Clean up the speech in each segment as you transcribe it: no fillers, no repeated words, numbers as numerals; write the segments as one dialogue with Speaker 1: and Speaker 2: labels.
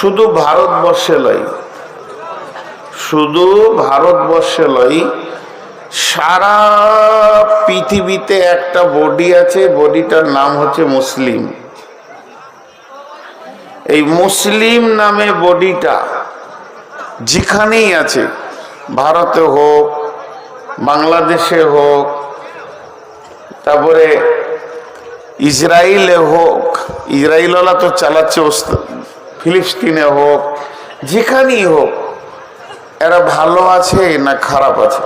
Speaker 1: শুধু ভারতবর্ষে লয়, শুধু ভারতবর্ষে লয়, সারা পৃথিবীতে একটা বডি আছে, বডিটার নাম হচ্ছে মুসলিম। এই মুসলিম নামে বডিটা যেখানেই আছে, ভারতে হোক, বাংলাদেশে হোক, তারপরে ইসরায়েলে হোক, ইসরায়েলওয়ালা তো চালাচ্ছে, ফিলিস্তিনে হোক, যেখানেই হোক, এরা ভালো আছে না খারাপ আছে?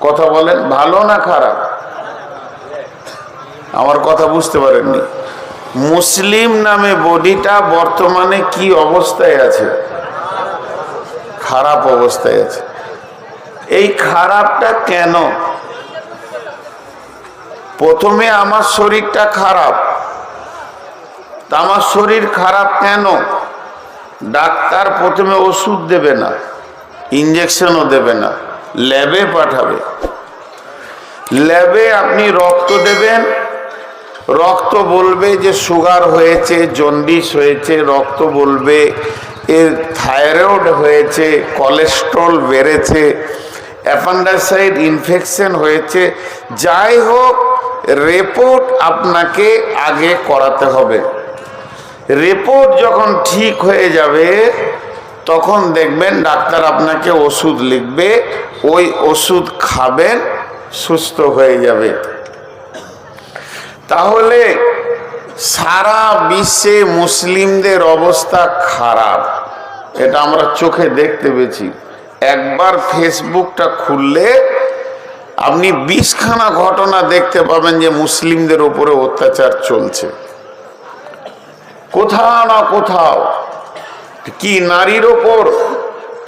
Speaker 1: কথা বলেন, ভালো না খারাপ? আমার কথা বুঝতে পারেননি। মুসলিম নামে বডিটা বর্তমানে কি অবস্থায় আছে? খারাপ অবস্থায় আছে। এই খারাপটা কেন? প্রথমে আমার শরীরটা খারাপ, তা আমার শরীর খারাপ কেন? ডাক্তার প্রথমে ওষুধ দেবে না, ইঞ্জেকশনও দেবে না, ল্যাবে পাঠাবে। ল্যাবে আপনি রক্ত দেবেন, রক্ত বলবে যে সুগার হয়েছে, জন্ডিস হয়েছে, রক্ত বলবে এর থাইরয়েড হয়েছে, কোলেস্ট্রল বেড়েছে, অ্যাপেন্ডিসাইড ইনফেকশন হয়েছে। যাই হোক, রিপোর্ট আপনাকে আগে করাতে হবে। রিপোর্ট যখন ঠিক হয়ে যাবে তখন দেখবেন ডাক্তার আপনাকে ওষুধ লিখবে, ওই ওষুধ খাবেন, সুস্থ হয়ে যাবে। তাহলে সারা বিশ্বে মুসলিমদের অবস্থা খারাপ, এটা আমরা চোখে দেখতে পেয়েছি। একবার ফেসবুকটা খুললে আপনি 20খানা ঘটনা দেখতে পাবেন যে মুসলিমদের উপরে অত্যাচার চলছে কোথাও না কোথাও। কি নারীর ওপর,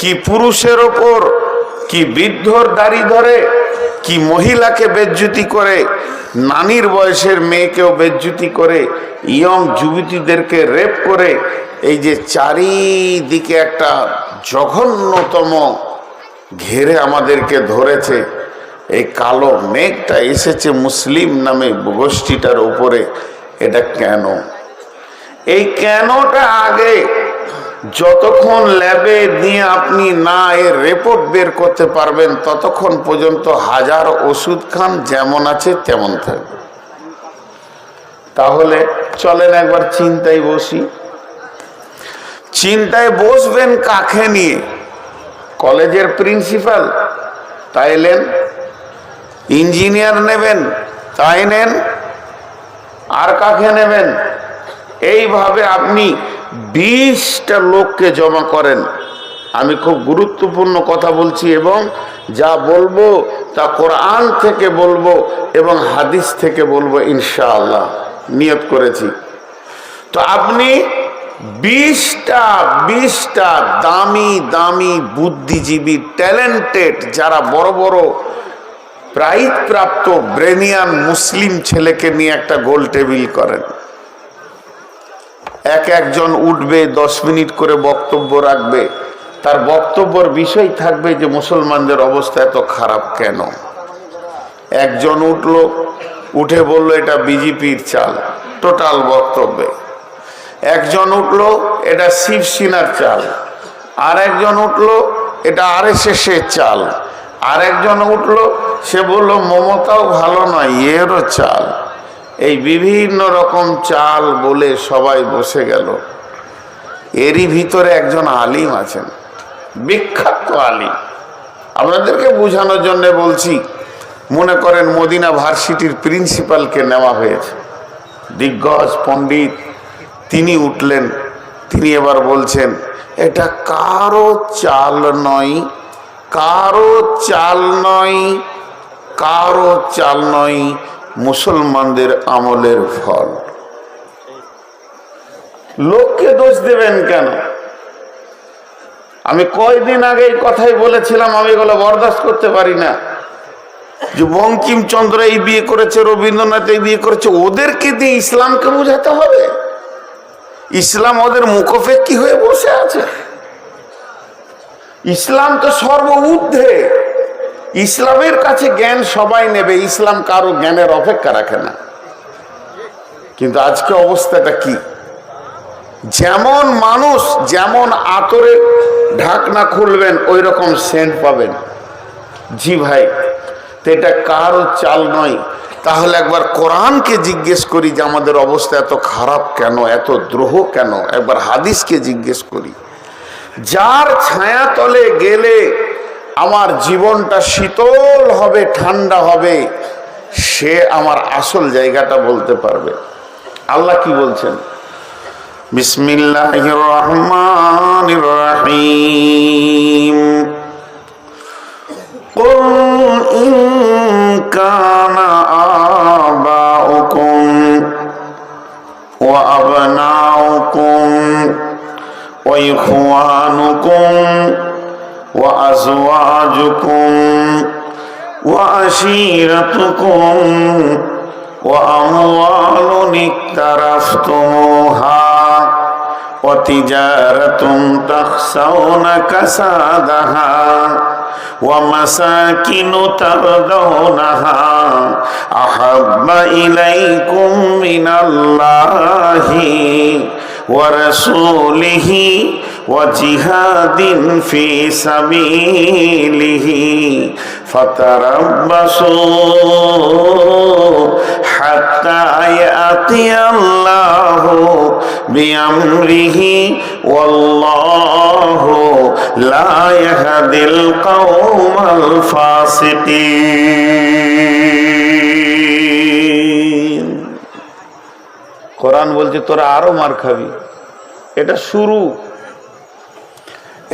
Speaker 1: কি পুরুষের ওপর, কি বৃদ্ধর দাড়ি ধরে, কি মহিলাকে বেজ্জুতি করে, নানির বয়সের মেয়েকেও বেজ্জুতি করে, ইয়ং যুবতীদেরকে রেপ করে। এই যে চারিদিকে একটা জঘন্যতম ঘেরে আমাদেরকে ধরেছে, এই কালো মেঘটা এসেছে মুসলিম নামে গোষ্ঠীটার উপরে। এটা কেন? এই কেনটা আগে যতক্ষণ ল্যাবে নিয়ে আপনি না এর রিপোর্ট বের করতে পারবেন ততক্ষণ পর্যন্ত হাজার ওষুধ খান, যেমন আছে তেমন থাকবে। তাহলে চলেন একবার চিন্তায় বসি। চিন্তায় বসবেন কাকে নিয়ে? কলেজের প্রিন্সিপাল তাই নেন, ইঞ্জিনিয়ার নেবেন তাই নেন, আর কাকে নেবেন? এইভাবে আপনি 20টা লোককে জমা করেন। আমি খুব গুরুত্বপূর্ণ কথা বলছি এবং যা বলবো তা কোরআন থেকে বলবো এবং হাদিস থেকে বলবো ইনশাআল্লাহ, নিয়ত করেছি। তো আপনি 20টা দামি দামি বুদ্ধিজীবী, ট্যালেন্টেড, যারা বড় বড় প্রাইজপ্রাপ্ত ব্রেনিয়ান মুসলিম ছেলেকে নিয়ে একটা গোল টেবিল করেন। একজন উঠবে, 10 মিনিট করে বক্তব্য রাখবে। তার বক্তব্যের বিষয় থাকবে যে মুসলমানদের অবস্থা এত খারাপ কেন। একজন উঠলো, উঠে বলল এটা বিজেপির চাল, টোটাল বক্তব্যে। একজন উঠলো, এটা শিবসেনার চাল। আর একজন উঠলো, এটা RSS এর চাল। আর একজন উঠলো, সে বলল মমতাও ভালো নয়, এরও চাল। এই বিভিন্ন রকম চাল বলে সবাই বসে গেল। এরই ভিতরে একজন আলিম আছেন, বিখ্যাত আলিম। আপনাদেরকে বোঝানোর জন্য বলছি। মনে করেন মদিনা ভার্সিটির প্রিন্সিপালকে নেওয়া হয়েছে, দিগ্গজ পণ্ডিত। তিনি উঠলেন, তিনি এবার বলছেন এটা কারো চাল নয়, কারো চাল নয়, কারো চাল নয়, মুসলমানদের আমলের ফল। লোককে দোষ দেবেন কেন? আমি কয়দিন আগে এই কথাই বলেছিলাম, আমি এগুলো বরদাস্ত করতে পারি না। যে বঙ্কিমচন্দ্র এই বিয়ে করেছে, রবীন্দ্রনাথ এই বিয়ে করেছে, ওদেরকে দিয়ে ইসলামকে বোঝাতে হবে? ইসলাম ওদের মুখোপেক্ষী হয়ে বসে আছে? ইসলাম তো সর্ব ঊর্ধ্বে। ইসলামের কাছে জ্ঞান সবাই নেবে, ইসলাম কারো জ্ঞানের অপেক্ষা রাখে না। কিন্তু আজকে অবস্থাটা কি? যেমন মানুষ যেমন আতরের ঢাকনা খুলবেন ওই রকম সেন্ট পাবেন। জি ভাই, তো এটা কারো চাল নয়। তাহলে একবার কোরআনকে জিজ্ঞেস করি যে আমাদের অবস্থা এত খারাপ কেন, এত দ্রোহ কেন। একবার হাদিসকে জিজ্ঞেস করি, যার ছায়া তলে গেলে আমার জীবনটা শীতল হবে, ঠান্ডা হবে, সে আমার আসল জায়গাটা বলতে পারবে। আল্লাহ কি বলছেন? বিসমিল্লাহির রহমানির রহিম। কুল ইন কানা আবাউকুম ওয়া আবনাউকুম ওয়া ইখওয়ানুকুম ওয়া আজওয়াজুকুম ওয়া আশীরাতুকুম ওয়া আমওয়ালুন ইকতারাফতুমুহা ওয়া তিজারাতুন তাখশাউনা কাসাদাহা ওয়া মাসাকিনু তারদাউনাহা আহাব্বা ইলাইকুম মিনাল্লাহি ওয়া রাসূলিহি ওয়া জিহাদিন ফি সাবিলিহি ফাতারাব্বাসু হাত্তা ইয়াতিয়াল্লাহু বিআমরিহি ওয়াল্লাহু লা ইয়াহদিল কওমাল ফাসিকিন। কোরআন বলছে তোরা আরো মার খাবি। এটা শুরু,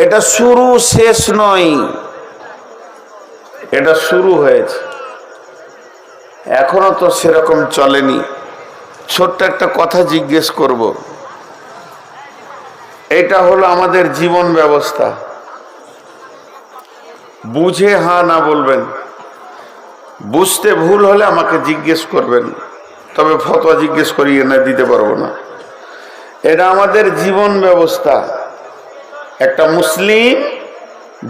Speaker 1: এটা শুরু, শেষ নয়। এটা শুরু হয়েছে, এখনো তো সেরকম চলেনি। ছোট্ট একটা কথা জিজ্ঞেস করব, এটা হলো আমাদের জীবন ব্যবস্থা। বুঝে হ্যাঁ না বলবেন, বুঝতে ভুল হলে আমাকে জিজ্ঞেস করবেন, তবে ফতোয়া জিজ্ঞেস করিয়ে না দিতে পারবো না। এটা আমাদের জীবন ব্যবস্থা। একটা মুসলিম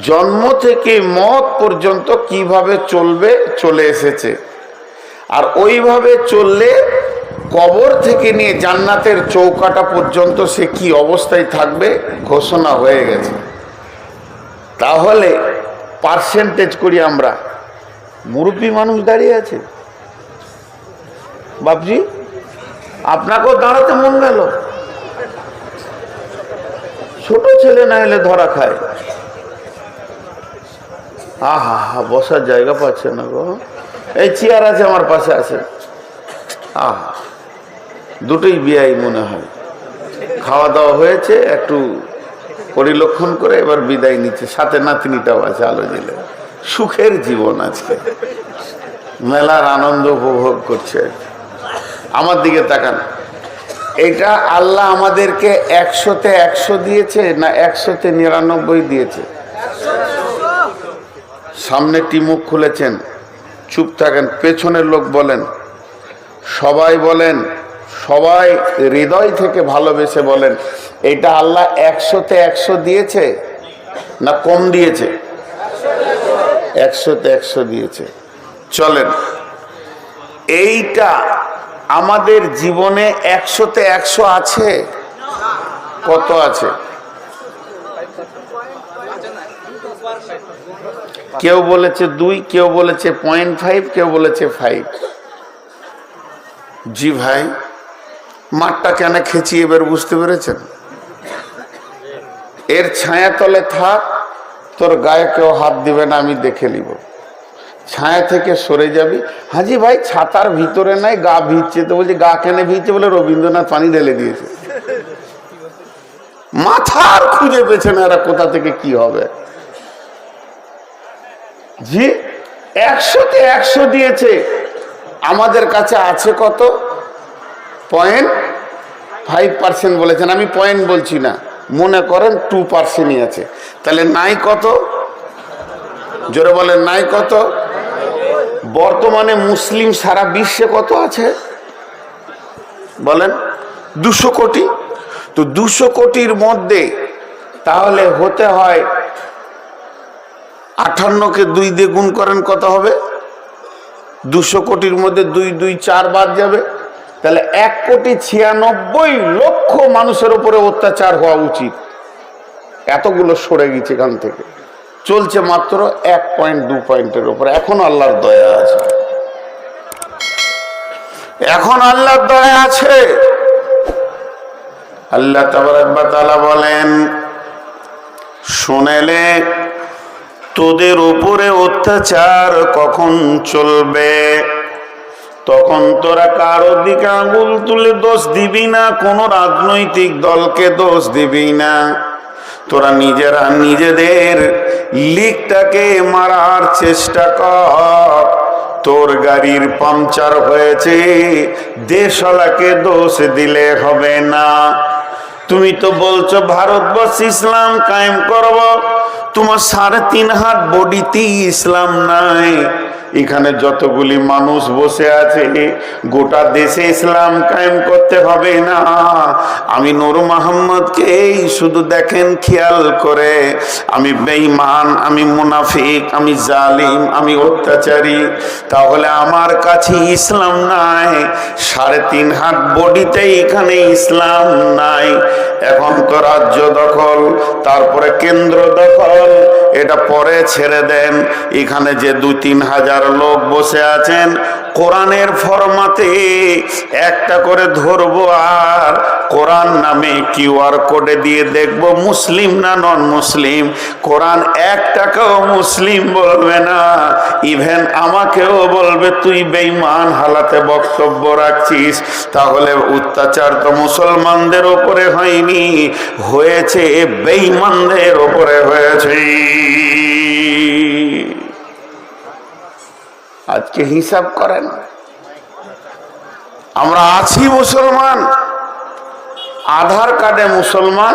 Speaker 1: জন্ম থেকে মত পর্যন্ত কিভাবে চলবে চলে এসেছে, আর ওইভাবে চললে কবর থেকে নিয়ে জান্নাতের চৌকাটা পর্যন্ত সে কি অবস্থায় থাকবে ঘোষণা হয়ে গেছে। তাহলে পার্সেন্টেজ করি আমরা। মুরব্বী মানুষ দাঁড়িয়ে আছে, বাপজি আপনাকেও দাঁড়াতে মন গেল? ছোট ছেলে না হলে ধরা খায়। আহা হা, বসার জায়গা পাচ্ছে না গো। এই চেয়ার আছে আমার পাশে আছে। আহা, দুটোই বিয়াই মনে হয়। খাওয়া দাওয়া হয়েছে, একটু পরিলক্ষণ করে এবার বিদায় নিচ্ছে। সাথে নাতনিটাও আছে আলো জেলে। সুখের জীবন আজকে, মেলার আনন্দ উপভোগ করছে। আমার দিকে তাকান। এটা আল্লাহ আমাদেরকে 100-তে 100 দিয়েছে না 100-তে 99 দিয়েছে? সামনে মুখ খুলেছেন, চুপ থাকেন। পেছনের লোক বলেন, সবাই বলেন, সবাই হৃদয় থেকে ভালোবেসে বলেন, এটা আল্লাহ 100-তে 100 দিয়েছে না কম দিয়েছে? 100-তে 100 দিয়েছে। চলেন, এইটা আমাদের জীবনে 100-তে 100 আছে? কত আছে? কেউ বলেছে 2, কেউ বলেছে 0.5, কেউ বলেছে 5। জি ভাই, মাঠটা কেন খেঁচি এবার বুঝতে পেরেছেন? এর ছায়া তলে থাক, তোর গায়ে কেউ হাত দিবে না, আমি দেখে নিব। ছায়া থেকে সরে যাবি। হাজি ভাই ছাতার ভিতরে নাই, গা ভিজছে। তো বলছি গা কেন ভিজছে? বলে রবীন্দ্রনাথ পানি ঢেলে দিয়েছে। মাথার খুঁজে পেছে না এরা কোথা থেকে কি হবে। জি, 100-তে 100 দিয়েছে। আমাদের কাছে আছে কত? 0.5% বলেছেন। আমি পয়েন্ট বলছি না, মনে করেন 2%ই আছে। তাহলে নাই কত? জোরে বলেন, নাই কত? বর্তমানে মুসলিম সারা বিশ্বে কত আছে বলেন? 200 কোটি। তো 200 কোটির মধ্যে তাহলে হতে হয় 58-কে 2 দিয়ে গুণ করেন, কত হবে? 200 কোটির মধ্যে 2 2 4 বাদ যাবে। তাহলে 1,96,00,000 মানুষের উপরে অত্যাচার হওয়া উচিত। এতগুলো সরে গেছে এখান থেকে, চলছে মাত্র 1 পয়েন্ট 2 পয়েন্টের উপরে। এখন আল্লাহর দয়া আছে, এখন আল্লাহর দয়া আছে। আল্লাহ তাবারক ওয়া তাআলা বলেন, শুনেলে তোদের উপরে অত্যাচার কখন চলবে, তখন তোরা কারোর দিকে আঙুল তুলে দোষ দিবি না, কোন রাজনৈতিক দলকে দোষ দিবি না। তোরা নিজেরা নিজেদের লিকটাকে মারার চেষ্টা কর। তোর গাড়ির পাংচার হয়েছে, দেশওয়ালাকে দোষ দিলে হবে না। তুমি তো বলছো ভারতবর্ষে ইসলাম কায়েম করব, তোমার 3.5 হাত বডিতে ইসলাম নাই। এখানে যতগুলি মানুষ বসে আছে, গোটা দেশে ইসলাম কায়েম করতে হবে না। আমি নূর মোহাম্মদকে শুধু দেখেন খেয়াল করে, আমি বেঈমান, আমি মুনাফিক, আমি জালিম, আমি অত্যাচারী, তাহলে আমার কাছে ইসলাম নাই। 3.5 হাত বডিতে এখানে ইসলাম নাই। এখন তো রাজ্য দখল, তারপরে কেন্দ্র দখল, এটা পরে ছেড়ে দেন। এখানে যে 2-3 হাজার লোক বসে আছেন, কোরআনের ফরমাতে একটা করে ধরবো, আর কোরআন নামে কিউআর কোডে দিয়ে দেখবো মুসলিম না নন মুসলিম। কোরআন একটাকেও মুসলিম বলবে না, ইভেন আমাকেও বলবে তুই বেঈমান হালাতে বক্তব্য রাখছিস। তাহলে অত্যাচার তো মুসলমানদের উপরে হয়নি, হয়েছে বেঈমানদের উপরে হয়েছে। আজকে হিসাব করেন, আমরা আছি মুসলমান, আধার কার্ডে মুসলমান,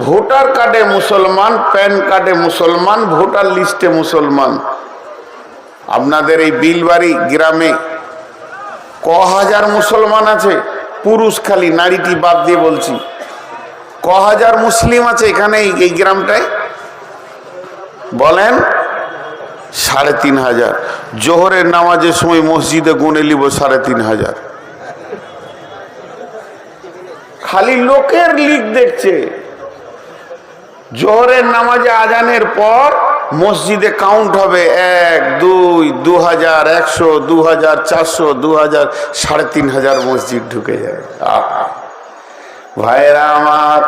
Speaker 1: ভোটার কার্ডে মুসলমান, প্যান কার্ডে মুসলমান, ভোটার লিস্টে মুসলমান। আপনাদের এই বিলবাড়ি গ্রামে হাজার মুসলমান আছে? পুরুষ খালি, নারীটি বাদ দিয়ে বলছি, হাজার মুসলিম আছে এখানে এই গ্রামটায়? বলেন। 3.5 জোহরের নামাজের সময় মসজিদে গুনে নিব 3.5। খালি লোকের লিক দেখছে। জোহরের নামাজে আজানের পর মসজিদে কাউন্ট হবে 1, 2, 2000, 100, 2000, 400, 2000, 3.5 মসজিদ ঢুকে যায়। ভাইরা আমার,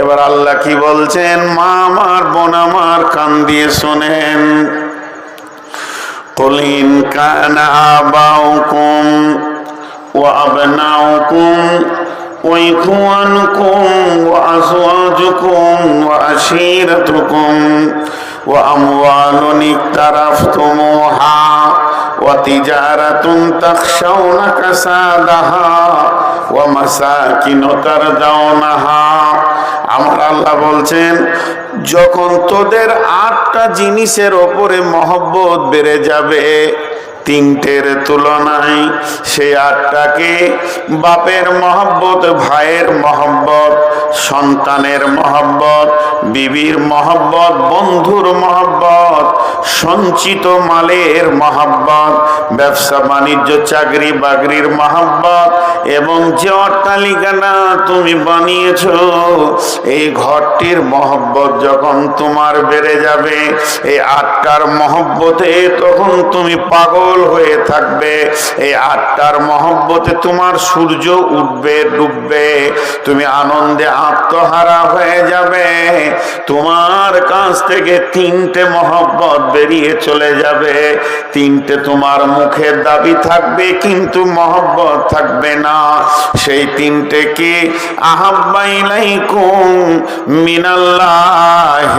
Speaker 1: এবার আল্লাহ কি বলছেন? মা আমার, বোন আমার, কান দিয়ে শোনেন। কুল ইন কানা আবাউকুম ওয়া আবনাউকুম ওয়া ইখওয়ানুকুম ওয়া আযওয়াজুকুম ওয়া আশীরাতুকুম ওয়া আমওয়ালুন ইকতারাফতুমুহা ওয়া তিজারাতুন তাখশাউনা কাসাদাহা ওয়া মাসাকিন তারদাউনাহা। আমার আল্লাহ বলছেন, যখন তোদের 8টা জিনিসের ওপরে মহব্বত বেড়ে যাবে 3টের তুলনায়, সেই 8টাকে বাপের মহব্বত, ভাইয়ের মহব্বত, সন্তানের মহব্বত, বিবির মহব্বত, বন্ধুর মহব্বত, সঞ্চিত মালের মহব্বত, ব্যবসা বাণিজ্য চাকরি বাকরির মহব্বত, এবং যে অট্টালিকাটা তুমি বানিয়েছ এই ঘরটির মহব্বত যখন তোমার বেড়ে যাবে, এই 8টার মহব্বতে তখন তুমি পাগল হয়ে থাকবে। এই 8টার মহব্বতে তোমার সূর্য উঠবে ডুববে, তুমি আনন্দে আত্মহারা হয়ে যাবে। তোমার কাছ থেকে 3টে মহব্বত বেরিয়ে চলে যাবে। 3টে তোমার মুখের দাবি থাকবে কিন্তু মহব্বত থাকবে না। সেই 3টে কি? আহাব্বা ইলাইকুম মিনাল্লাহ,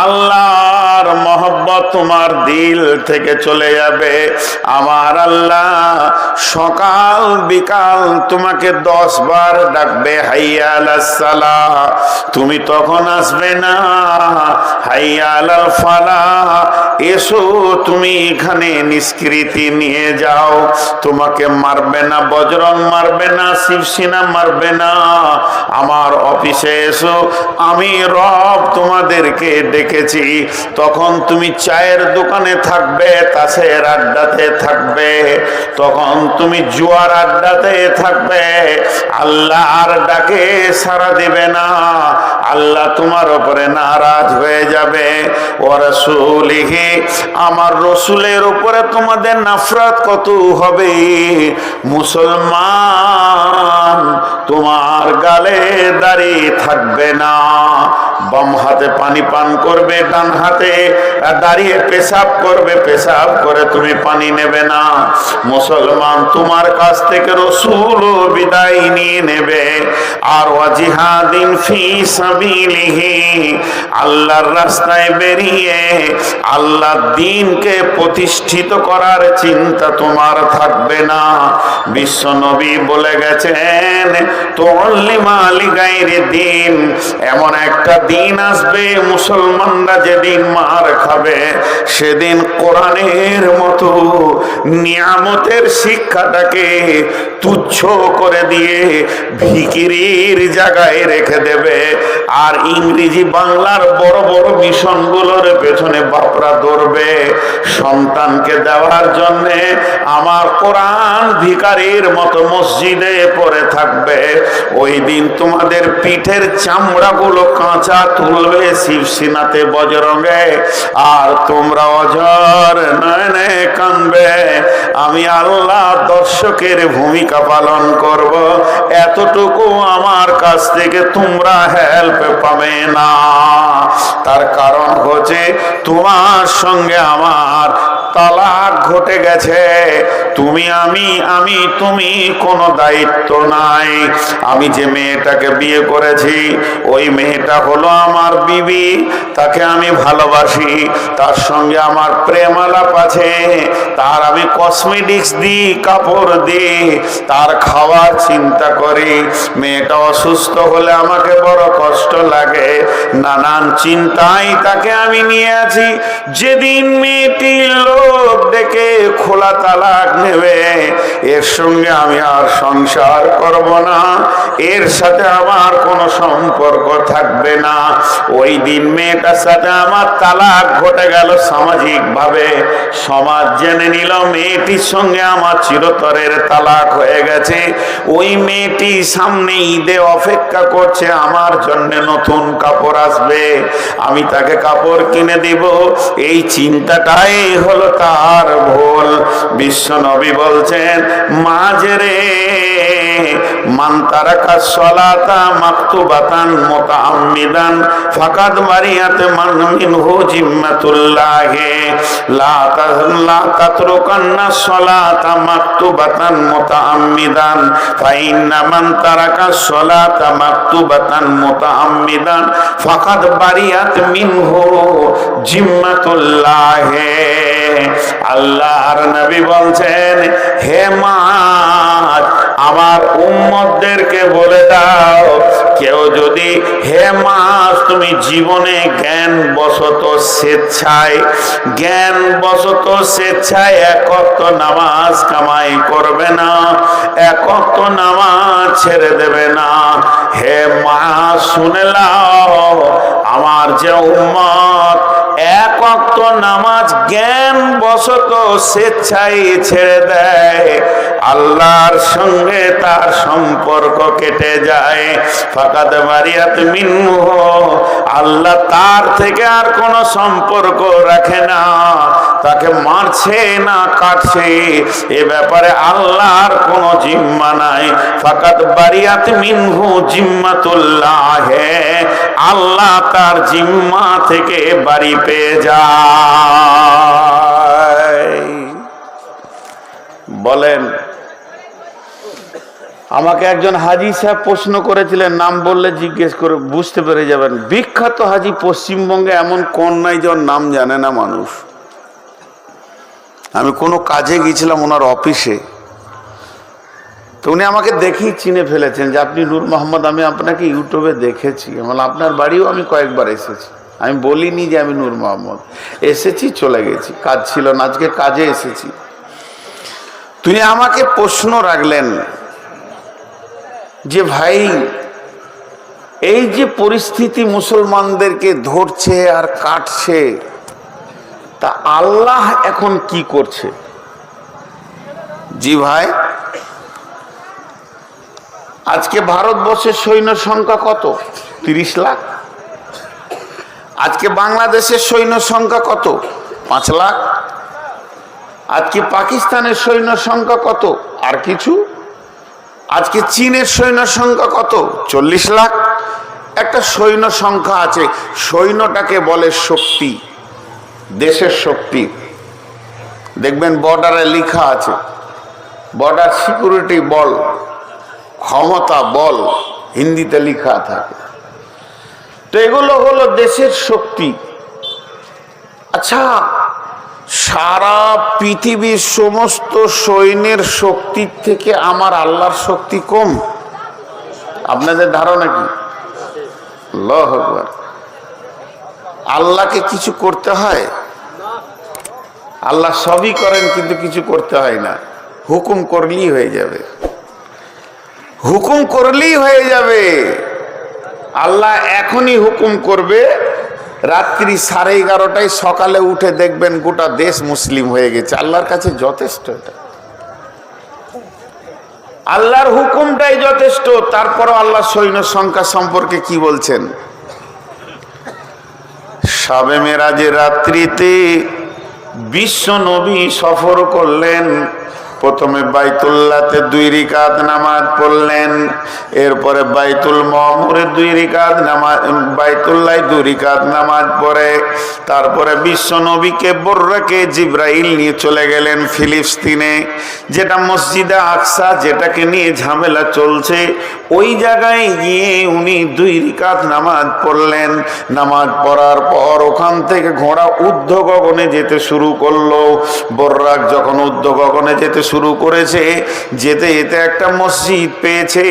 Speaker 1: আল্লাহর মহব্বত তোমার দিল থেকে চলে যাবে। আমার আল্লাহ সকাল বিকাল তোমাকে 10 বার ডাকবে, হাইয়া আলাস সালাহ, তুমি তখন আসবে না। হাইয়া আলাল ফালাহ, এসো তুমি এখানে নিষ্কৃতি নিয়ে যাও। তোমাকে মারবে না, বজরং মারবে না, শিবসেনা মারবে না, আমার অফিসে এসো, আমি রব তোমাদেরকে ডেকেছি। তখন তুমি চায়ের দোকানে থাকবে, তাসের আড্ডাতে থাকবে, তখন তুমি জুয়ার আড্ডাতে থাকবে, আল্লাহর ডাকে সাড়া দেবে না, আল্লাহ তোমার উপরে নারাজ হয়ে যাবে। ও রাসূলিহি, আমার রসুলের উপরে তোমাদের নাফরত কত হবে। মুসলমান তোমার গালে দাঁড়িয়ে থাকবে না, বাম হাতে পানি পান করবে, ডান হাতে দাঁড়িয়ে পেশাব করবে, পেশাব করে তুমি পানি নেবে না। মুসলমান তোমার কাছ থেকে রসুল বিদায় নিয়ে নেবে। আর ওয়াজিহাদিন ফি সাবিলিহি, আল্লাহর রাস্তায় বেরিয়ে আল্লাহর দ্বীনকে প্রতিষ্ঠিত করার চিন্তা তোমার থাকবে না। বিশ্ব নবী বলে গেছেন, তুআল্লিমা লিগাইরি দ্বীন, এমন একটা দিন আসবে মুসলমানরা যেদিন মার খাবে, সেদিন কোরআনের মতো নিয়ামতের শিক্ষাটাকে তুচ্ছ করে দিয়ে ভিকিরির জায়গায় রেখে দেবে। আর ইংরেজি বাংলার বড় বড় মিশনগুলোর পেছনে বাপরা দৌড়বে সন্তানকে দেওয়ার জন্যে। আমার কোরআন ভিখারির মতো মসজিদে পড়ে থাকবে। ওই দিন তোমাদের পিঠের চামড়াগুলো কাঁচা তুলবে শিবসিনাতে বজরঙ্গে, আর তোমরা অঝর নয়নে কাঁদবে। আমি আল্লাহ দর্শকের ভূমিকা পালন করব, এতটুকু আমার কাছ থেকে তোমরা হেল্প পাবে না। তার কারণ হচ্ছে তোমার সঙ্গে আমার তালাক ঘটে গেছে। তুমি আমি তুমি কোনো দায়িত্ব নাই। আমি যে মেয়েটাকে বিয়ে করেছি, ওই মেয়েটা হলো আমার বিবি, তাকে আমি ভালোবাসি, তার সঙ্গে আমার প্রেম আলাপ আছে, তার আমি কসমেটিক্স দিই, কাপড় দিই, তার খাওয়ার চিন্তা করি। মেয়েটা অসুস্থ হলে আমাকে বড় কষ্ট লাগে, নানান চিন্তায় তাকে আমি নিয়ে আছি। যেদিন মেয়েটি লোক ডেকে খোলা তালাক নেবে, এর সঙ্গে আমি আর সংসার করব না, এর সাথে আমার কোনো সম্পর্ক থাকবে না। ওই দিন মেয়েটার সাথে আমার তালাক ঘটে গেল সামাজিক ভাবে, সমাজ জেনে নিল মেয়েটির সঙ্গে আমার চিরতরের তালাক হয়ে গেছে। ওই মেয়েটি সামনে ঈদে অপেক্ষা করছে, আমার জন্য নতুন কাপড় আসবে, আমি তাকে কাপড় কিনে দিব। এই চিন্তাটাই হলো তার ভুল। বিশ্ব নবী বলছেন, মাজরে মান তারাকা সলাতা মাকতুবাতান মুতাআম্মিদান ফাকাদ বারিয়াত মান মিনহু জিম্মাতুল্লাহি লা তাতরুকান্না সলাতা মাকতুবাতান মুতাআম্মিদান ফাইন্না মান তারাকা সলাতা মাকতুবাতান মুতাআম্মিদান ফাকাদ বারিয়াত মিনহু জিম্মাতুল্লাহি। আল্লাহর নবী বলছেন, হে মাজ, আমার উম্মতদেরকে বলে দাও, কেউ যদি, হে মাজ, তুমি জীবনে জ্ঞান বশত স্বেচ্ছায় এক ওয়াক্ত নামাজ কামাই করবে না, এক ওয়াক্ত নামাজ ছেড়ে দেবে না। হে মাজ, শুনে নাও, আমার যে উম্মত এক ওয়াক্ত নামাজ জ্ঞান বশত স্বেচ্ছায় ছেড়ে দেয়, আল্লাহর সঙ্গে তার সম্পর্ক কেটে যায়। ফাকাদ বারিয়াত মিনহু, আল্লাহ তার থেকে আর কোনো সম্পর্ক রাখে না, তাকে মারছে না কাটছে, এ ব্যাপারে আল্লাহর কোনো জিম্মা নাই। ফাকাদ বারিয়াত মিনহু জিম্মাতুল্লাহ, আল্লাহ তার জিম্মা থেকে বাড়ি পেয়ে যায়। বলেন, আমাকে একজন হাজি সাহেব প্রশ্ন করেছিলেন, নাম বললে জিজ্ঞেস করে বুঝতে পেরে যাবেন। বিখ্যাত হাজি পশ্চিমবঙ্গে এমন কোন নাই যার নাম জানে না মানুষ। আমি কোনো কাজে গিয়েছিলাম ওনার অফিসে, তো উনি আমাকে দেখেই চিনে ফেলেছেন যে আপনি নূর মোহাম্মদ, আমি আপনাকে ইউটিউবে দেখেছি, আপনার বাড়িও আমি কয়েকবার এসেছি। আমি বলিনি যে আমি নূর মোহাম্মদ, এসেছি চলে গেছি, কাজ ছিল না, আজকে কাজে এসেছি। তিনি আমাকে প্রশ্ন রাখলেন যে ভাই, এই যে পরিস্থিতি মুসলমানদেরকে ধরছে আর কাটছে, তা আল্লাহ এখন কি করছে? জি ভাই, আজকে ভারতবর্ষের সৈন্য সংখ্যা কত? 30 লাখ। আজকে বাংলাদেশের সৈন্য সংখ্যা কত? 5 লাখ। আজকে পাকিস্তানের সৈন্য সংখ্যা কত? আর কিছু। আজকে চীনের সৈন্য সংখ্যা কত? 40 লাখ। একটা সৈন্য সংখ্যা আছে, সৈন্যটাকে বলে শক্তি, দেশের শক্তি। দেখবেন বর্ডারে লেখা আছে বর্ডার সিকিউরিটি বল, ক্ষমতা বল, হিন্দিতে লেখা থাকে। তো এগুলো হলো দেশের শক্তি। আচ্ছা, সারা পৃথিবীর সমস্ত সৈন্যের শক্তির থেকে আমার আল্লাহর শক্তি কম? আপনাদের ধারণা কি? আল্লাহু আকবার। আল্লাহকে কিছু করতে হয়? আল্লাহ সবই করেন, কিন্তু কিছু করতে হয় না। হুকুম করলেই হয়ে যাবে, হুকুম করলেই হয়ে যাবে। আল্লাহ এখনই হুকুম করবে, রাত্রি 11:30টায়, সকালে উঠে দেখবেন গোটা দেশ মুসলিম হয়ে গেছে। আল্লাহর কাছে যথেষ্ট, এটা আল্লাহর হুকুমটাই যথেষ্ট। তারপরও আল্লাহ সৈন্য সংখ্যা সম্পর্কে কি বলছেন? শবে মেরাজের রাত্রিতে বিশ্ব নবী সফর করলেন। প্রথমে বাইতুল্লাহতে 2 রাকাত নামাজ পড়লেন, এরপরে বাইতুল মামুরে 2 রাকাত নামাজ, বাইতুল্লাহ 2 রাকাত নামাজ পড়ে তারপরে বিশ্ব নবীকে বর্রাকে জিব্রাইল নিয়ে চলে গেলেন ফিলিস্তিনে, যেটা মসজিদে আকসা, যেটাকে নিয়ে ঝামেলা চলছে। ওই জায়গায় গিয়ে উনি 2 রাকাত নামাজ পড়লেন। নামাজ পড়ার পর ওখান থেকে ঘোড়া ঊর্ধ্ব গগনে যেতে শুরু করলো। বর্রাক যখন ঊর্ধ্ব গগনে যেতে শুরু করেছে, যেতে যেতে একটা মসজিদ পেয়েছে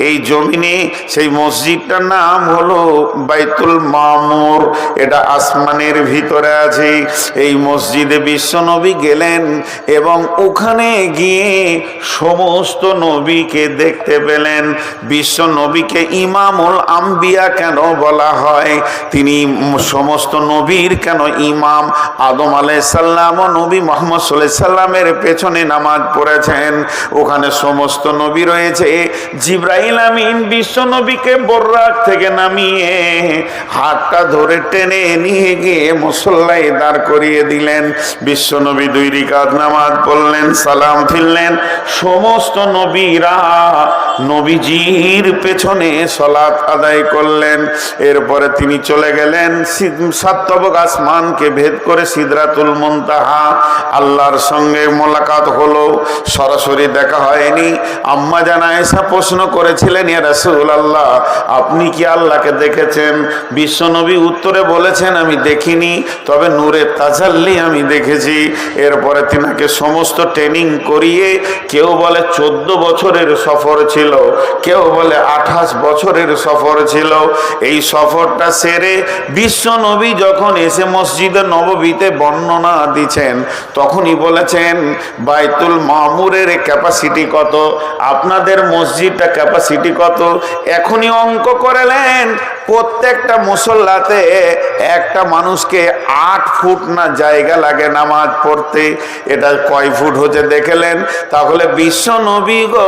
Speaker 1: এই জমিনে। সেই মসজিদটার নাম হলো বাইতুল মামুর, এটা আসমানের ভিতরে আছে। এই মসজিদে বিশ্বনবী গেলেন এবং ওখানে গিয়ে সমস্ত নবীকে দেখতে পেলেন। বিশ্ব নবীকে ইমামুল আম্বিয়া কেন বলা হয়? তিনি সমস্ত নবীর কেন ইমাম? আদম আলাইহিস সালাম ও নবী মুহাম্মদ সাল্লাল্লাহু আলাইহি সাল্লামের পেছনে নামাজ পড়েছেন, ওখানে সমস্ত নবী রয়েছে। জিবরাইল আমিন বিশ্ব নবীকে বর্রাক থেকে নামিয়ে হাতটা ধরে টেনে নিয়ে গিয়ে মুসল্লায় দাঁড় করিয়ে দিলেন। বিশ্ব নবী 2 রাকাত নামাজ পড়লেন, সালাম ফিরলেন। সমস্ত নবীরা নবীজির পেছনে সালাত আদায় করলেন। এরপরে তিনি চলে গেলেন 7 তবক আসমানকে ভেদ করে সিদরাতুল মুনতাহা। আল্লাহর সঙ্গে মোলাকাত হলো, সরাসরি দেখা হয়নি। আম্মা জান আয়েশা প্রশ্ন করেছিলেন, ইয়া রাসূলুল্লাহ, আপনি কি আল্লাহকে দেখেছেন? বিশ্বনবী উত্তরে বলেছেন, আমি দেখিনি, তবে নূরে তাজাল্লি আমি দেখেছি। এরপরে তিনাকে সমস্ত ট্রেনিং করিয়ে, কেউ বলে 14 বছরের সফর ছিল, কেউ বলে 28 বছরের সফর ছিল। এই সফরটা সেরে বিশ্বনবী যখন এসে মসজিদে নববীতে বর্ণনা দিচ্ছেন, তখনই বলেছেন বাইতুল মামুরের ক্যাপাসিটি কত, আপনাদের মসজিদটা ক্যাপাসিটি কত। এখনই অঙ্ক করেলেন, প্রত্যেকটা মুসল্লাতে একটা মানুষকে 8 ফুট না জায়গা লাগে নামাজ পড়তে। এটা কয় ফুট হচ্ছে দেখলেন? তাহলে বিশ্ব নবী গো,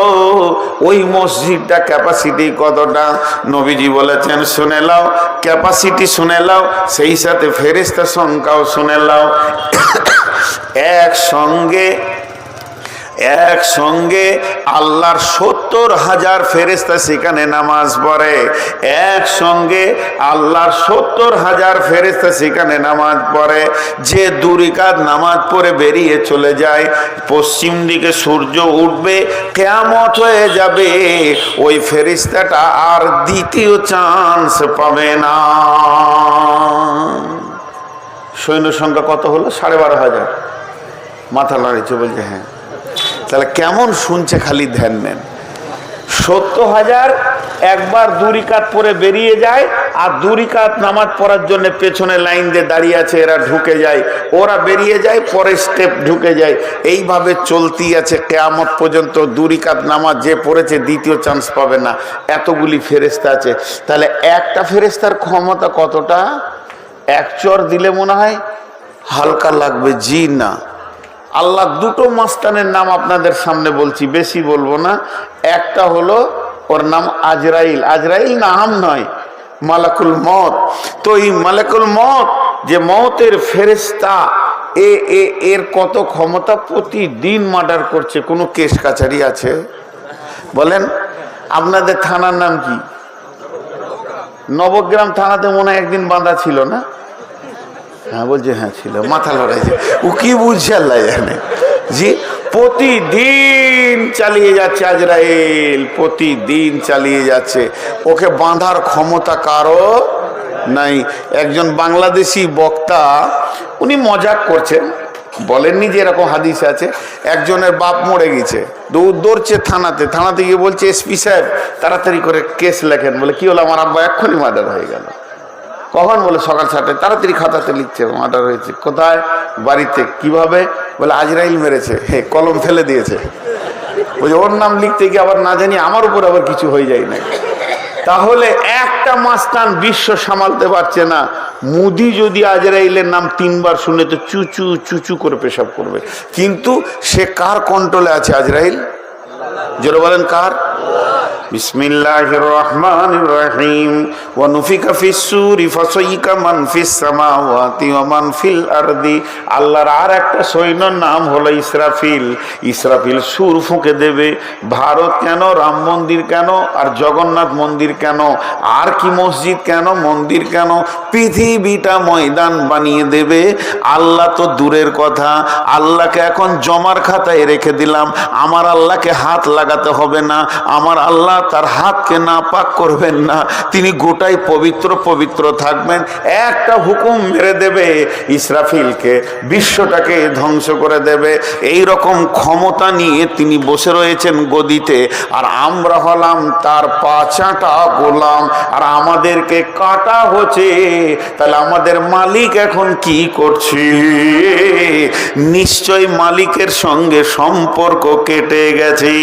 Speaker 1: ওই মসজিদটা ক্যাপাসিটি কতটা? নবীজি বলেছেন, শুনে লাও, ক্যাপাসিটি শুনে লাও, সেই সাথে ফেরেশতা সংখ্যাও শুনে লাও। একসঙ্গে আল্লাহর 70,000 ফেরেশতা সেখানে নামাজ পড়ে। একসঙ্গে আল্লাহর 70,000 ফেরেশতা সেখানে নামাজ পড়ে। যে 2 রাকাত নামাজ পড়ে বেরিয়ে চলে যায়, পশ্চিম দিকে সূর্য উঠবে, কিয়ামত হয়ে যাবে, ওই ফেরেশতাটা আর দ্বিতীয় চান্স পাবে না। সৈন্য সংখ্যা কত হলো? 12,500। মাথা নাড়িয়েছে, বলছে হ্যাঁ। তাহলে কেমন শুনছে, খালি ধ্যান নেন। 70,000 একবার 2 রাকাত পরে বেরিয়ে যায়, আর 2 রাকাত নামাজ পড়ার জন্য পেছনে লাইন দিয়ে দাঁড়িয়ে আছে, এরা ঢুকে যায়, ওরা বেরিয়ে যায়, পরে স্টেপ ঢুকে যায়। এইভাবে চলতি আছে কিয়ামত পর্যন্ত। 2 রাকাত নামাজ যে পড়েছে দ্বিতীয় চান্স পাবে না, এতগুলি ফেরেশতা আছে। তাহলে একটা ফেরেশতার ক্ষমতা কতটা? 1 চর দিলে মনে হয় হালকা লাগবে, জি না। আল্লাহ 2টো মাস্তানের নাম আপনাদের সামনে বলছি, বেশি বলবো না। একটা হলো ওর নাম আজরাইল। আজরাইল নাম নয়, মালাকুল মত। তো এই মালাকুল মত যে মতের ফেরেশতা, এর কত ক্ষমতা! প্রতিদিন মার্ডার করছে। কোনো কেস কাছারি আছে বলেন? আপনাদের থানার নাম কি? নবগ্রাম থানাতে মনে হয় একদিন বাঁধা ছিল না? হ্যাঁ বলছে, হ্যাঁ ছিল। মাথা লড়াইছে, ও কি বুঝছে আল্লাহ জানে। জি, প্রতিদিন চালিয়ে যাচ্ছে আজরাইল, প্রতিদিন চালিয়ে যাচ্ছে। ওকে বাঁধার ক্ষমতা কারো নাই। একজন বাংলাদেশি বক্তা, উনি মজাক করছেন, বলেননি যে এরকম হাদিস আছে। একজনের বাপ মরে গেছে, দৌড়ছে থানাতে গিয়ে বলছে, এসপি সাহেব তাড়াতাড়ি করে কেস লেখেন। বলে কি হলো? আমার আব্বা এক্ষুনি মার্ডার হয়ে গেল। কখন? বলে সকাল 7টায়। তাড়াতাড়ি খাতাতে লিখছে, মার্ডার হয়েছে। কোথায়? বাড়িতে। কিভাবে? বলে আজরাইল মেরেছে, কলম ফেলে দিয়েছে। বলছে ওর নাম লিখতে গিয়ে আবার না জানি আমার উপর আবার কিছু হয়ে যায় না। তাহলে একটা মাস্তান বিশ্ব সামালতে পারছে না। মুদি যদি আজরাইলের নাম 3 বার শুনে তো চুচু চুচু করে পেশাব করবে। কিন্তু সে কার কন্ট্রোলে আছে? আজরাইল। জোরে বলেন কার? বিসমিল্লাহির রহমানির রহিম। ওয়া নুফিকা ফিস সূরি ফাসাইকা মান ফিস সামাওয়াতি ওয়া মান ফিল আরদি। আল্লাহর আর একটা সৈন্যর নাম হলো ইসরাফিল। ইসরাফিল সুর ফুঁকে দেবে। ভারত কেন, রাম মন্দির কেন, আর জগন্নাথ মন্দির কেন, আর কি মসজিদ কেন, মন্দির কেন, পৃথিবীটা ময়দান বানিয়ে দেবে। আল্লাহ তো দূরের কথা, আল্লাহকে এখন জমার খাতায় রেখে দিলাম। আমার আল্লাহকে হাত লাগাতে হবে না, আমার আল্লাহ তার হাতকে নাপাক করবেন না, তিনি গোটাই পবিত্র পবিত্র থাকবেন। একটা হুকুম মেরে দেবে ইসরাফিলকে, বিশ্বটাকে ধ্বংস করে দেবে। এই রকম ক্ষমতা নিয়ে তিনি বসে রয়েছেন গদিতে, আর আমরা হলাম তার পাচাটা গোলাম, আর আমাদেরকে কাটা হচ্ছে। তাহলে আমাদের মালিক এখন কি করছে? নিশ্চয় মালিকের সঙ্গে সম্পর্ক কেটে গেছে।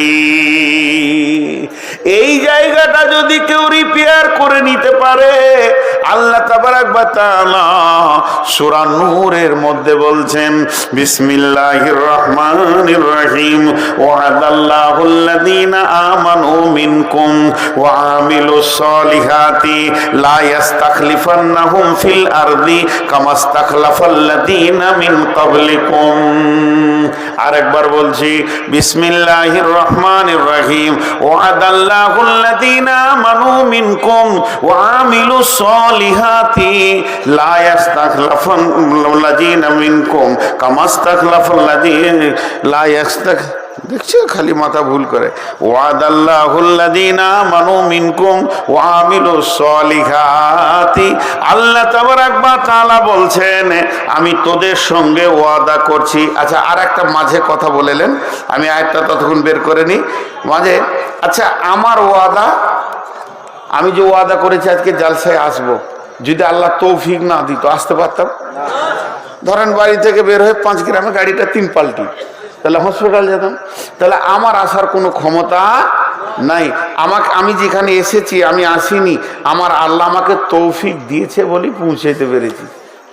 Speaker 1: এই জায়গাটা যদি কেউ রিপেয়ার করে নিতে পারে, আল্লাহ তাবারাক ওয়া তাআলা সূরা নূরের মধ্যে বলছেন, বিসমিল্লাহির রহমানির রহিম। ওয়াদাল্লাহুল্লাযীনা আমানু মিনকুম ওয়া আমিলুস সলিহাতি লা ইস্তাখলিফান্নাহুম ফিল আরদি কামা ইস্তাখলাফাল্লাযীনা মিন ক্বাবলিকুম। আরেকবার বলছি, বিসমিল্লাহির রহমানির রহিম। ওয়াদাল্লাহুল্লাযীনা আমানু মিনকুম ওয়া আমিলুস সলিহাতি লা ইস্তাখলাফাল্লাযীনা মিনকুম কামা ইস্তাখলাফাল্লাযীনা লা ইস্তাখ। দেখছো খালি মাথা ভুল করে। ওয়াদাল্লাহুল্লাযীনা আমানু মিনকুম ওয়া আমিলুস সলিহাতি। আল্লাহ তাবারাক ওয়া তাআলা বলছেন, আমি তোদের সঙ্গে ওয়াদা করছি। আচ্ছা, আর একটা মাঝে কথা বলেলেন, আমি আয়াতটা ততক্ষণ বের করে নিই মাঝে। আচ্ছা, আমার ওয়াদা, আমি যে ওয়াদা করেছি আজকে জালসায় আসবো, যদি আল্লাহ তৌফিক না দিত আসতে পারতাম? ধরেন বাড়ি থেকে বের হয়ে 5 গ্রামে গাড়িটা 3 পাল্টি, তাহলে হসপিটাল যেতাম। তাহলে আমার আসার কোনো ক্ষমতা নাই। আমি যেখানে এসেছি, আমি আসিনি, আমার আল্লাহ আমাকে তৌফিক দিয়েছে বলেই পৌঁছাইতে পেরেছি,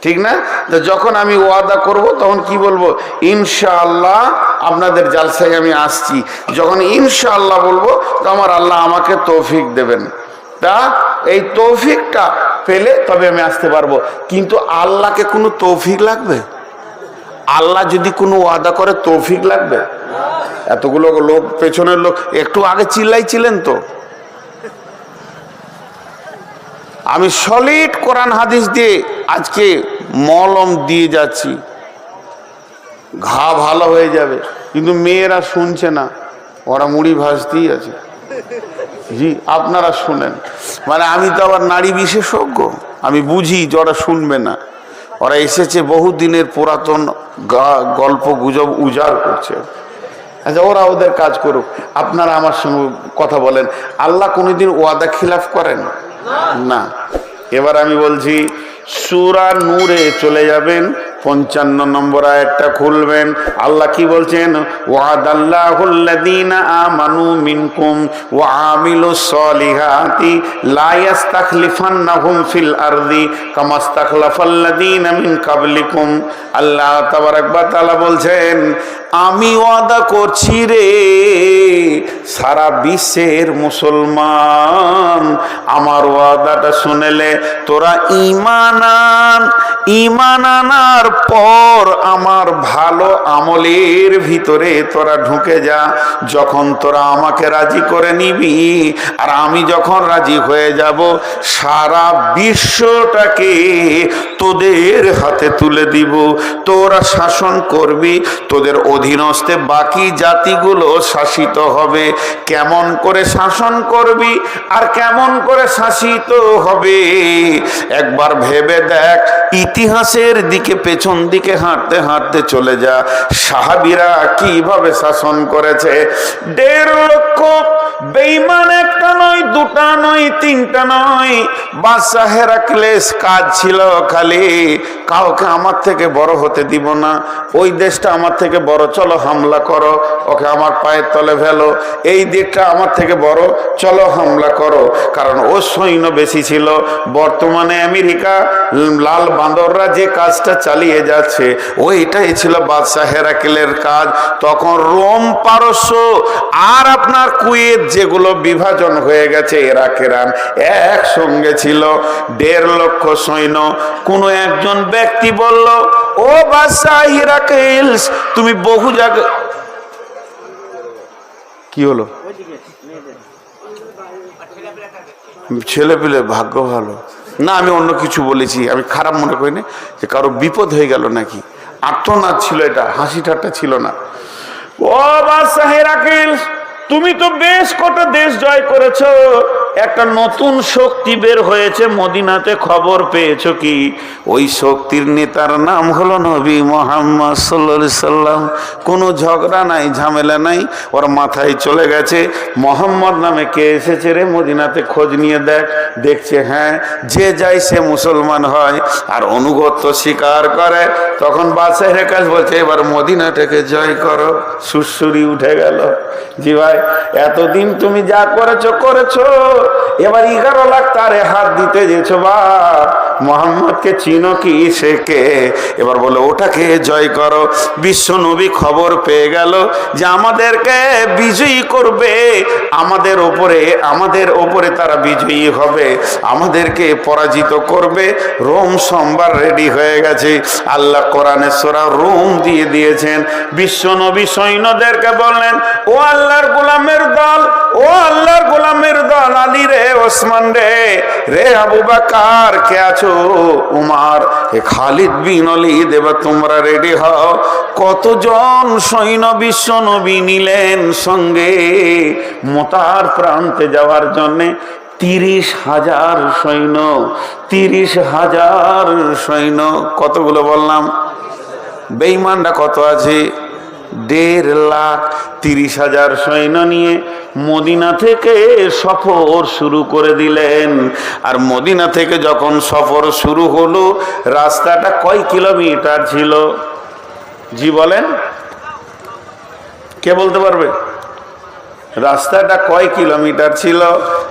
Speaker 1: ঠিক না? তো যখন আমি ওয়াদা করব তখন কি বলবো? ইনশাআল্লাহ আপনাদের জালসায় আমি আসছি। যখন ইনশাআল্লাহ বলবো তো আমার আল্লাহ আমাকে তৌফিক দেবেন। তা এই তৌফিকটা পেলে তবে আমি আসতে পারবো। কিন্তু আল্লাহকে কোনো তৌফিক লাগবে? আল্লাহ যদি কোনো ওয়াদা করে তৌফিক লাগবে? এতগুলো লোক, পেছনের লোক একটু আগে চিল্লাইছিলেন তো। আমি সলিড কোরআন হাদিস দিয়ে আজকে মলম দিয়ে যাচ্ছি, ঘা ভালো হয়ে যাবে। কিন্তু মেয়েরা শুনছে না, ওরা মুড়ি ভাজতেই আছে। জি, আপনারা শুনেন। মানে আমি তো আবার নারী বিশেষজ্ঞ, আমি বুঝি যে ওরা শুনবে না। ওরা এসেছে বহু দিনের পুরাতন গল্প গুজব উজাড় করছে। আচ্ছা, ওরা ওদের কাজ করুক, আপনারা আমার সঙ্গে কথা বলেন। আল্লাহ কোনোদিন ওয়াদা খিলাফ করেন না। এবার আমি বলছি, সূরা নূরে চলে যাবেন, 55 নম্বর আয়াতটা খুলবেন। আল্লাহ কি বলছেন? ওয়াদাল্লাহুল্লাযীনা আমানু মিনকুম ওয়া আমিলুস সলিহাতি লা ইস্তাখলিফান্নাহুম ফিল আরদি কামা ইস্তাখলাফাল্লাযীনা মিন কাবলিকুম। আল্লাহ তাবারাক ওয়া তাআলা বলছেন, আমি ওয়াদা করছি রে সারা বিশ্বের মুসলমান, আমার ওয়াদাটা শুনেলে তোরা ঈমান আন। ঈমান আনার পর আমার ভালো আমলের ভিতরে তোরা ঢুকে যা। যখন তোরা আমাকে রাজি করে নিবি আর আমি যখন রাজি হয়ে যাব, সারা বিশ্বটাকে তোদের হাতে তুলে দিব। তোরা শাসন করবি, তোদের অধীনস্থে বাকি জাতিগুলো শাসিত হবে। কেমন করে শাসন করবি আর কেমন করে শাসিত হবে একবার ভেবে দেখ। ইতিহাসের দিকে পেছন দিকে হাঁটতে হাঁটতে চলে যা, সাহাবীরা কিভাবে শাসন করেছে। 1.5 লক্ষ বেঈমান, একটা নয়, দুটা নয়, তিনটা নয়। বাদশা হেরাক্লেস কাজ ছিল খালি, কাউকে আমার থেকে বড় হতে দিব না, ওই দেশটা আমার থেকে বড়, চলো হামলা করো, ওকে আমার পায়ের তলে ফেলো। এই দিকটা আমার থেকে বড়, চলো হামলা করো। কারণ ও সৈন্য বেশি ছিল। বর্তমানে আমেরিকা লাল বান্দররা যে কাজটা চালিয়ে যাচ্ছে, ওইটাই ছিল বাদশা হেরাক্লের কাজ। তখন রোম, পারস্য আর আপনার কুয়েত যেগুলো বিভাজন হয়ে গেছে, ইরাক, ইরান একসঙ্গে ছিল। 1.5 লক্ষ সৈন্য। কোনো একজন ব্যক্তি বলল, ও বাদশা হেরাক্লেস, তুমি বহু জায়গায়। কি হলো? ছেলে পেলে ভাগ্য ভালো না, আমি অন্য কিছু বলেছি, আমি খারাপ মনে করি না, যে কারো বিপদ হয়ে গেল নাকি। আর্তনাদ ছিল এটা, হাসি ঠাট্টা ছিল না। ও বাদশা হেরাক্লেস, তুমি তো বেশ কটা দেশ জয় করেছো, একটা নতুন শক্তি বের হয়েছে মদিনাতে, খবর পেয়েছো কি? ওই শক্তির নেতার নাম হলো নবী মুহাম্মদ সাল্লাল্লাহু আলাইহি সাল্লাম। কোনো ঝগড়া নাই, ঝামেলা নাই, ওর মাথায় চলে গেছে মোহাম্মদ নামে কে এসেছে রে মদিনাতে, খোঁজ নিয়ে দেখ। দেখছে হ্যাঁ, যে যায় সে মুসলমান হয় আর অনুগত্য স্বীকার করে। তখন বাদশা হেরাক্লেস বলছে, এবার মদিনাটাকে জয় করো। সুরসুরি উঠে গেল। জি ভাই, এতদিন তুমি যা করেছো করেছো, এবার 11 লাখ তারে হাত দিতে যেছো। বা মোহাম্মদকে চিনো কি, সে কে? এবার বলে ওটাকে জয় করো। বিশ্ব নবী খবর পেয়ে গেল যে আমাদেরকে বিজয়ী করবে, আমাদের ওপরে তারা বিজয়ী হবে, আমাদেরকে পরাজিত করবে। রোম সোমবার রেডি হয়ে গেছে। আল্লাহ কোরআনে সূরা রোম দিয়ে দিয়েছেন। বিশ্ব নবী সৈন্যদেরকে বললেন, ও আল্লাহর গোলামের দল, ও আল্লাহর গোলামের দল, আলী রে, ওসমান রে আবু বকর, কে আছো? উমর, হে খালিদ বিন ওয়ালিদ, এবার তোমরা রেডি হও। কতজন সৈন্য বিশ্ব নবী নিলেন সঙ্গে মোতার প্রান্তে যাওয়ার জন্যে? 30,000 সৈন্য। 30,000 সৈন্য। কতগুলো বললাম? বেঈমানরা কত আছে? 1.5 লাখ। 30,000 সৈন্য নিয়ে মদিনা থেকে সফর শুরু করে দিলেন। আর মদিনা থেকে যখন সফর শুরু হলো, রাস্তাটা কয় কিলোমিটার ছিল? জি বলেন, কে বলতে পারবে? রাস্তাটা কয় কিলোমিটার ছিল?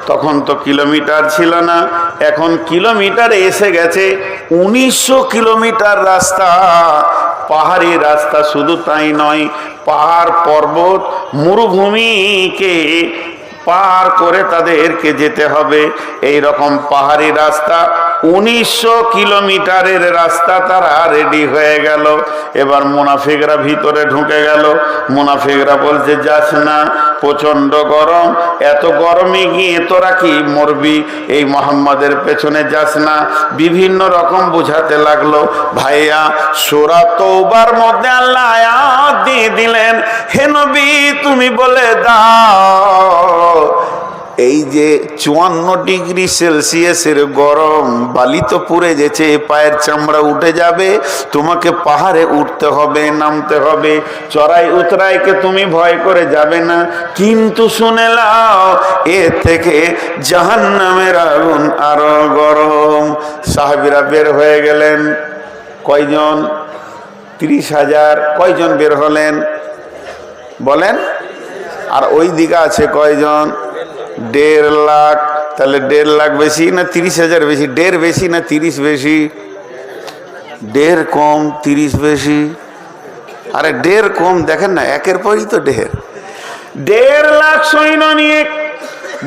Speaker 1: তখন তো কিলোমিটার ছিল না, এখন কিলোমিটারে এসে গেছে। 1900 কিলোমিটার রাস্তা, পাহাড়ি রাস্তা। শুধু তাই নয়, পাহাড়, পর্বত, মরুভূমিকে পার করে তাদেরকে যেতে হবে। এই রকম পাহাড়ি রাস্তা, 1900 কিলোমিটারের রাস্তা তারা রেডি হয়ে গেল। এবার মুনাফিকরা ভিতরে ঢুকে গেল। মুনাফিকরা বলছে, যাস না, প্রচন্ড গরম, এত গরমে গিয়ে তোরা কি মরবি, এই মোহাম্মদের পেছনে যাস না। বিভিন্ন রকম বুঝাতে লাগলো। ভাইয়া, সূরা তওবার মধ্যে আল্লাহ আয়াত দিয়ে দিলেন, হে নবী তুমি বলে দাও, এই যে 54 ডিগ্রি সেলসিয়াসের গরম, বালি তো পুড়ে গেছে, পায়ের চামড়া উঠে যাবে, তোমাকে পাহাড়ে উঠতে হবে, নামতে হবে, চড়াই উতরাইকে তুমি ভয় করে যাবে না। কিন্তু শুনে নাও, এর থেকে জাহান্নামের আগুন আরো গরম। সাহাবীরা বের হয়ে গেলেন। কয়জন? 30,000। কয়জন বের হলেন বলেন? আর ওই দিকে আছে কয়জন? 1.5 লাখ। তাহলে 1.5 লাখ বেশি না 30,000 বেশি? 1.5 বেশি না 30 বেশি? 1.5 কম 30 বেশি। আরে 1.5 কম, দেখেন না, একের পরই তো 1.5 লাখ সৈন্য নিয়ে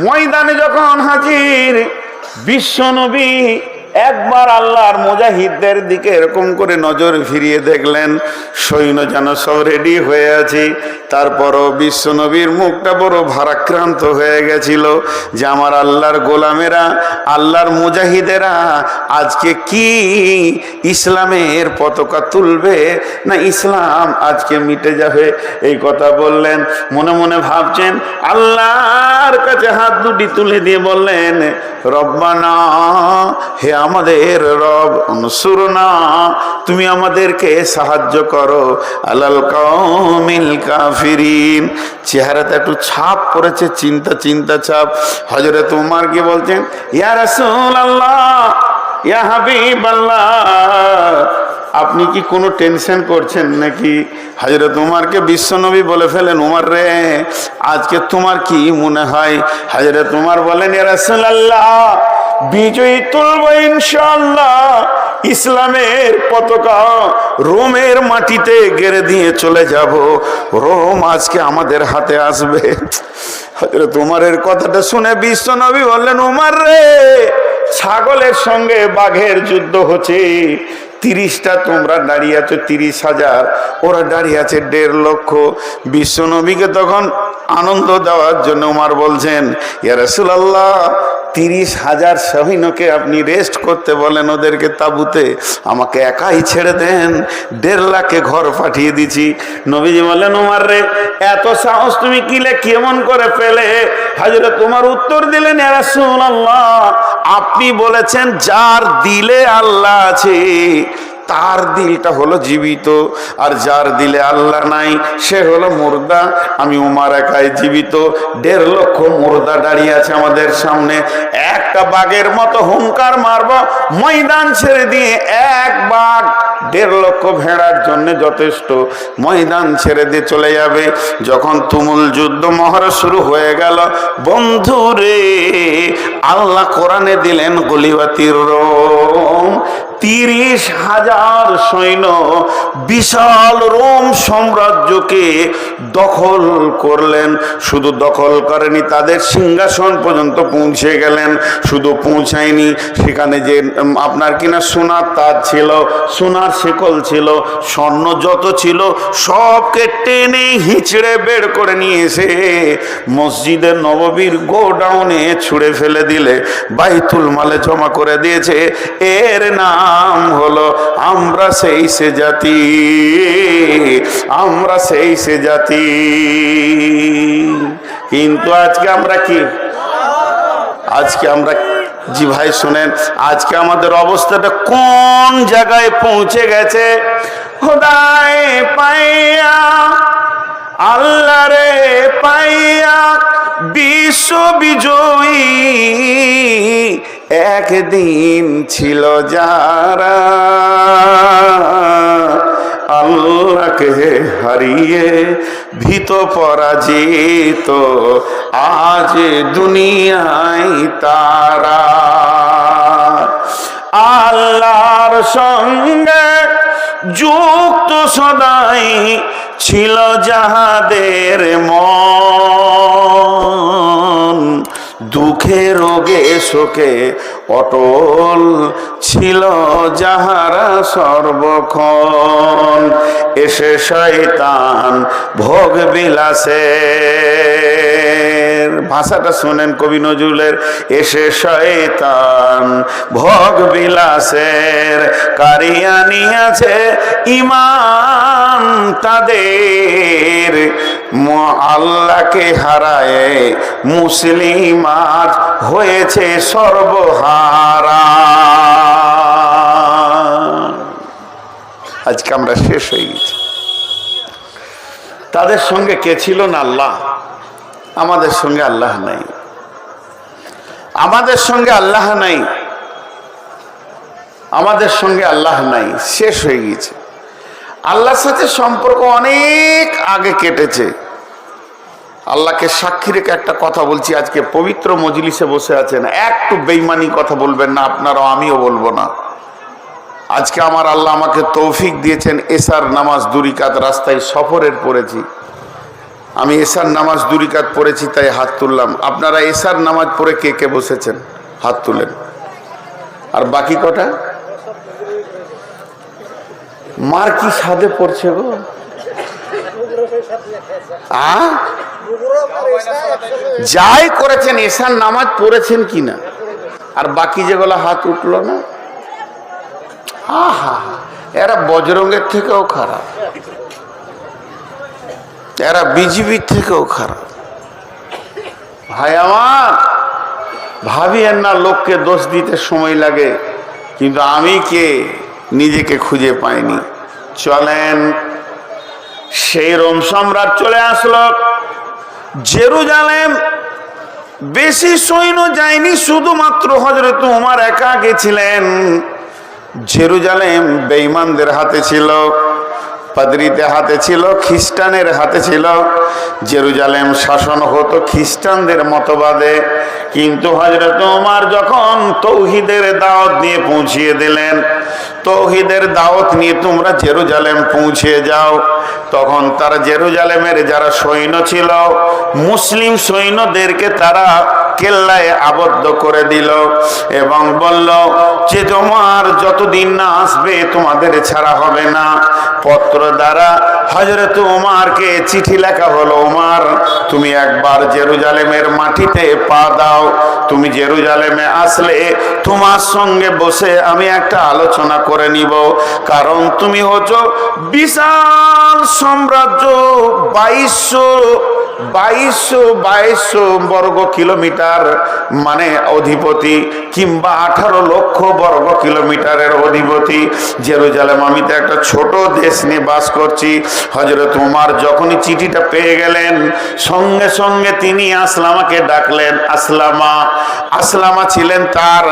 Speaker 1: ময়দানে যখন হাজির, বিশ্বনবী একবার আল্লাহর মুজাহিদদের দিকে এরকম করে নজর ফিরিয়ে দেখলেন, সৈন্য যেন সব রেডি হয়ে আছে। তারপরও বিশ্বনবীর মুখটা বড় ভারাক্রান্ত হয়ে গেছিল যে আমার আল্লাহর গোলামেরা, আল্লাহর মুজাহিদেরা আজকে কি ইসলামের পতাকা তুলবে না ইসলাম আজকে মিটে যাবে? এই কথা বললেন। মনে মনে ভাবছেন, আল্লাহর কাছে হাত দুটি তুলে দিয়ে বললেন, রব্বানা, হে আমাদের রব, উনসুরনা, তুমি আমাদেরকে সাহায্য করো, আলাল কওমিল কাফিরিন। চেহারাতে একটু ছাপ পড়েছে, চিন্তা চিন্তা ছাপ। হযরত উমর কি বলছেন, ইয়া রাসূলুল্লাহ, ইয়া হাবিবাল্লাহ, আপনি কি কোনো টেনশন করছেন নাকি? হযরত উমরকে বিশ্বনবী বলে ফেলেন, উমর রে, আজকে তোমার কি মনে হয়? হযরত উমর বলেন, ইয়া রাসূলুল্লাহ, বিজয়ী তুলবো ইনশাআল্লাহ। ইসলামের পতাকা রোমের মাটিতে গেড়ে দিয়ে চলে যাব, রোম আজকে আমাদের হাতে আসবে। হযরত উমরের কথাটা শুনে বিশ্বনবী বললেন, উমর রে, ছাগলের সঙ্গে বাঘের যুদ্ধ হচ্ছে। 30টা তোমরা দাঁড়িয়ে আছো 30,000, ওরা দাঁড়িয়ে আছে 1.5 লক্ষ। বিশ্বনবীকে তখন আনন্দ দেওয়ার জন্য উমর বলছেন, ইয়া রাসূলুল্লাহ, 30,000 সৈন্যকে আপনি রেস্ট করতে বলেন ওদেরকে তাঁবুতে, আমাকে একাই ছেড়ে দেন, 1.5 লাখে ঘর পাঠিয়ে দিছি। নবীজি বললেন, উমর রে, এত সাহস তুমি কিলে কেমন করে পেলে? হযরত উমর উত্তর দিলেন, ইয়া রাসূলুল্লাহ, আপনি বলেছেন যার দিলে আল্লাহ আছে তার দিলটা হলো জীবিত, আর যার দিলে আল্লাহ নাই সে হলো মুর্দা। আমি উমর একাই জীবিত, 1.5 লক্ষ মুর্দা দাঁড়িয়ে আছে আমাদের সামনে। একটা বাঘের মতো হুঙ্কার মারব, ময়দান ছেড়ে দিয়ে এক বাঘ 1.5 লক্ষ ভেড়ার জন্য যথেষ্ট। ময়দান ছেড়ে দিয়ে চলে যাবে। যখন তুমুল যুদ্ধ মহড়া শুরু হয়ে গেল, বন্ধুরে, আল্লাহ কোরআনে দিলেন গলিবাতির রোম। 30,000 সৈন্য বিশাল রোম সাম্রাজ্যকে দখল করলেন। শুধু দখল করেনি, তাদের সিংহাসন পর্যন্ত পৌঁছে গেলেন। শুধু পৌঁছায়নি, সেখানে যে আপনার কিনা সোনার তাজ ছিল, সোনার শেকল ছিল, স্বর্ণ যত ছিল সবকে টেনে হিঁচড়ে বের করে নিয়ে এসে মসজিদে নববীর গোডাউনে ছুঁড়ে ফেলে দিলে বাইতুল মালে জমা করে দিয়েছে। এর নাম হলো আমরা সেই সে জাতি, আমরা সেই সে জাতি। কিন্তু আজকে আমরা কি? আজকে আমরা, জি ভাই শুনেন, আজকে আমাদের অবস্থাটা কোন জায়গায় পৌঁছে গেছে? খোদায় পাইয়া, আল্লাহ রে পাইয়া, বিশ্ব বিজয়ী একদিন ছিল যারা, আল্লাহকে হারিয়ে ভীত পরাজিত আজ দুনিয়ায় তারা। আল্লাহর সঙ্গে যুক্ত সদাই ছিল যাহাদের মন, দুঃখে রোগে শোকে অটল ছিল যাহারা সর্বক্ষণ। এসে শয়তান ভোগ বিলাসের, ভাষাটা শোনেন কবি নজরুলের, এসে শয়তান ভোগ বিলাসের কারিয়া নিয়েছে ইমান তাদের, আল্লাহকে হারায় মুসলিম সমাজ হয়েছে সর্বহারা। আজকে আমরা শেষ হয়ে গেছি। তাদের সঙ্গে কে ছিল না? আল্লাহ। আমাদের সঙ্গে আল্লাহ নাই, আমাদের সঙ্গে আল্লাহ নাই, আমাদের সঙ্গে আল্লাহ নাই। শেষ হয়ে গেছে। আল্লাহর সাথে সম্পর্ক অনেক আগে কেটেছে। আল্লাহকে সাক্ষী রেখে একটা কথা বলছি, আজকে পবিত্র মজলিসে বসে আছেন, একটু বেঈমানি কথা বলবেন না আপনারাও, আমিও বলবো না। আজকে আমার আল্লাহ আমাকে তৌফিক দিয়েছেন, এশার নামাজ 2 রাকাত রাস্তায় সফরের পড়েছি। আমি এশার নামাজ 2 রাকাত পড়েছি তাই হাত তুললাম। আপনারা এশার নামাজ পড়ে কে কে বসেছেন হাত তুলেন। আর বাকি কটা মার কি সাধে পড়ছে গো? যাই করেছেন এশার নামাজ পড়েছেন কিনা? আর বাকি যেগুলো হাত উঠলো না, আহা, এরা বজরঙ্গের থেকেও খারাপ, এরা বিজিবির থেকেও খারাপ। ভাই আমার, ভাবিয়েন না লোককে দোষ দিতে সময় লাগে, কিন্তু আমি কে নিজেকে খুঁজে পাইনি। চলেন, সেই রোম সম্রাট চলে আসলো জেরুজালেম। বেশি সৈন্য যায়নি, শুধুমাত্র হযরত ওমর একা গেছিলেন। জেরুজালেম বেঈমানদের হাতে ছিল, পাদ্রীদের হাতে ছিল, খ্রিস্টানের হাতে ছিল। জেরুজালেম শাসন হতো খ্রিস্টানদের মতবাদে। কিন্তু হযরত ওমর যখন তৌহিদের দাওয়াত নিয়ে পৌঁছিয়ে দিলেন, তৌহিদের দাওয়াত নিয়ে তোমরা জেরুজালেম পৌঁছে যাও, তখন তারা জেরুজালেমের যারা সৈন্য ছিল, মুসলিম সৈন্যদেরকে তারা কেল্লায় আবদ্ধ করে দিল এবং বলল যে তোমার যতদিন না আসবে তোমাদের ছাড়া হবে না। পত্র দ্বারা হযরত ওমরকে চিঠি লেখা হলো, ওমর তুমি একবার জেরুজালেমের মাটিতে পা দাও, তুমি জেরুজালেমে আসলে তোমার সঙ্গে বসে আমি একটা আলোচনা করে নিব। কারণ তুমি হচ্ছো বিশাল সাম্রাজ্য, 2200 বর্গ কিলোমিটার মানে অধিপতি, কিংবা 18 লক্ষ বর্গ কিলোমিটারের অধিপতি জেরুজালেম। আমি তো একটা ছোট দেশ নিয়ে বাস করছি। হযরত ওমর যখনই চিঠিটা পেয়ে গেলেন, সঙ্গে সঙ্গে তিনি আসলামাকে ডাকলেন। আসলামা ছিলেন তার